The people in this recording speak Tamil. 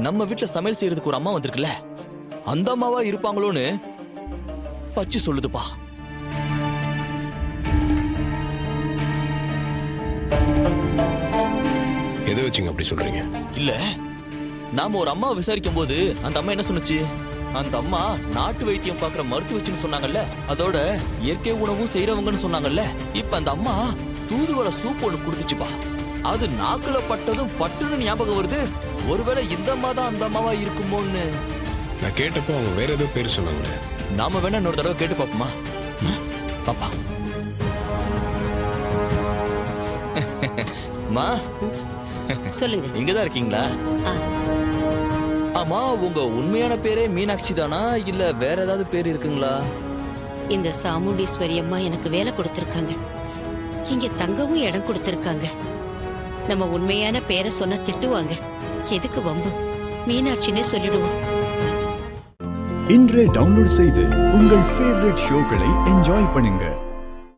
நம்ம வீட்டுல சமையல் செய்யறதுக்கு ஒரு அம்மா வந்திருக்குல்ல, அந்த அம்மாவா இருப்பாங்களோன்னு பச்சி சொல்லுதுப்பா. எதை வச்சுங்க அப்படி சொல்றீங்க? இல்ல, நாம ஒரு அம்மா விசாரிக்கும் போது அந்த அம்மா என்ன சொன்னுச்சு? அந்த அம்மா நாட்டு வைத்தியம் பாக்குற மருத்துவச்சின்னு சொன்னாங்கல்ல, அதோட இயற்கை உணவும் செய்யறவங்கன்னு சொன்னாங்கல்ல. இப்ப அந்த அம்மா தூதுவளை சூப் ஒண்ணு குடுத்துச்சுப்பா. அது நாக்குல பட்டதும் பட்டுன்னு ஞாபகம் வருது. ஒருவேளை இந்த அம்மா தான் அந்த அம்மாவா இருக்குமோன்னு. நான் கேட்டப்போ அவங்க வேற ஏதோ பேர் சொன்னாங்களே. நாம வேணா இன்னொரு தடவை கேட்டு பாப்போமா? பாப்பா. மா, சொல்லுங்க. இங்கதான் இருக்கீங்களா? ஆமா, உங்க உண்மையான பேரே மீனாட்சி தானா இல்ல வேற ஏதாவது பேர் இருக்குங்களா? இந்த சாமுண்டீஸ்வரி அம்மா எனக்கு வேலை கொடுத்திருக்காங்க, இங்க தங்கவும் இடம் கொடுத்திருக்காங்க. நம்ம உண்மையான பேரை சொன்னா திட்டுவாங்க, எதுக்கு வம்பு? மீனாட்சினே சொல்லிடுவோம். இன்றே டவுன்லோட் செய்து உங்கள் ஃபேவரட் ஷோக்களை என்ஜாய் பண்ணுங்க.